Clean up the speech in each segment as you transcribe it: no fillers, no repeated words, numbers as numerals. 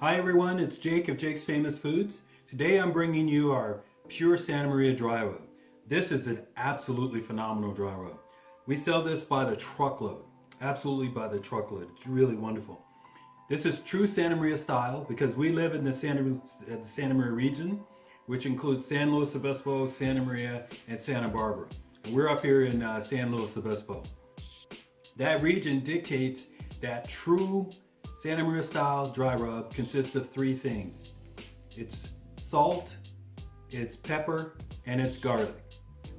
Hi everyone, it's Jake of Jake's Famous Foods. Today I'm bringing you our pure Santa Maria dry rub. This is an absolutely phenomenal dry rub. We sell this by the truckload, absolutely by the truckload. It's really wonderful. This is true Santa Maria style because we live in the Santa Maria region, which includes San Luis Obispo, Santa Maria, and Santa Barbara. And we're up here in San Luis Obispo. That region dictates that true Santa Maria style dry rub consists of three things. It's salt, it's pepper, and it's garlic.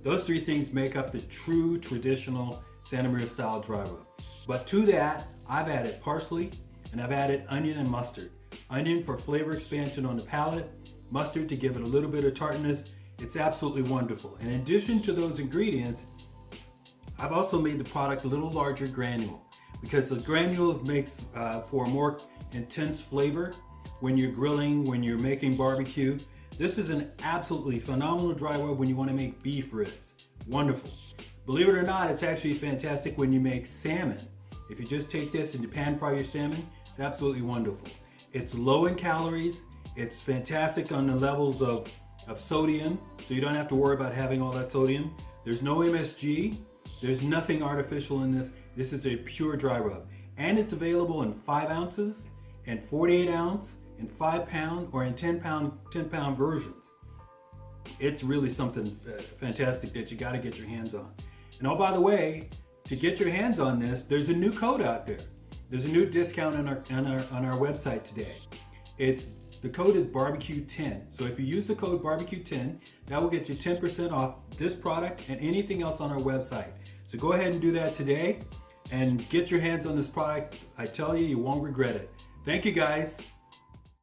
Those three things make up the true traditional Santa Maria style dry rub. But to that, I've added parsley and I've added onion and mustard. Onion for flavor expansion on the palate, mustard to give it a little bit of tartness. It's absolutely wonderful. In addition to those ingredients, I've also made the product a little larger granule because the granule makes for a more intense flavor when you're grilling, when you're making barbecue. This is an absolutely phenomenal dry rub when you want to make beef ribs. Wonderful. Believe it or not, it's actually fantastic when you make salmon. If you just take this and you pan fry your salmon, it's absolutely wonderful. It's low in calories. It's fantastic on the levels of sodium, so you don't have to worry about having all that sodium. There's no MSG. There's nothing artificial in this. This is a pure dry rub. And it's available in 5 ounces, and 48 ounce, in 5 pound, or in 10 pound versions. It's really something fantastic that you gotta get your hands on. And oh, by the way, to get your hands on this, there's a new code out there. There's a new discount on our website today. The code is barbecue10. So if you use the code barbecue10, that will get you 10% off this product and anything else on our website. So go ahead and do that today and get your hands on this product. I tell you, you won't regret it. Thank you guys.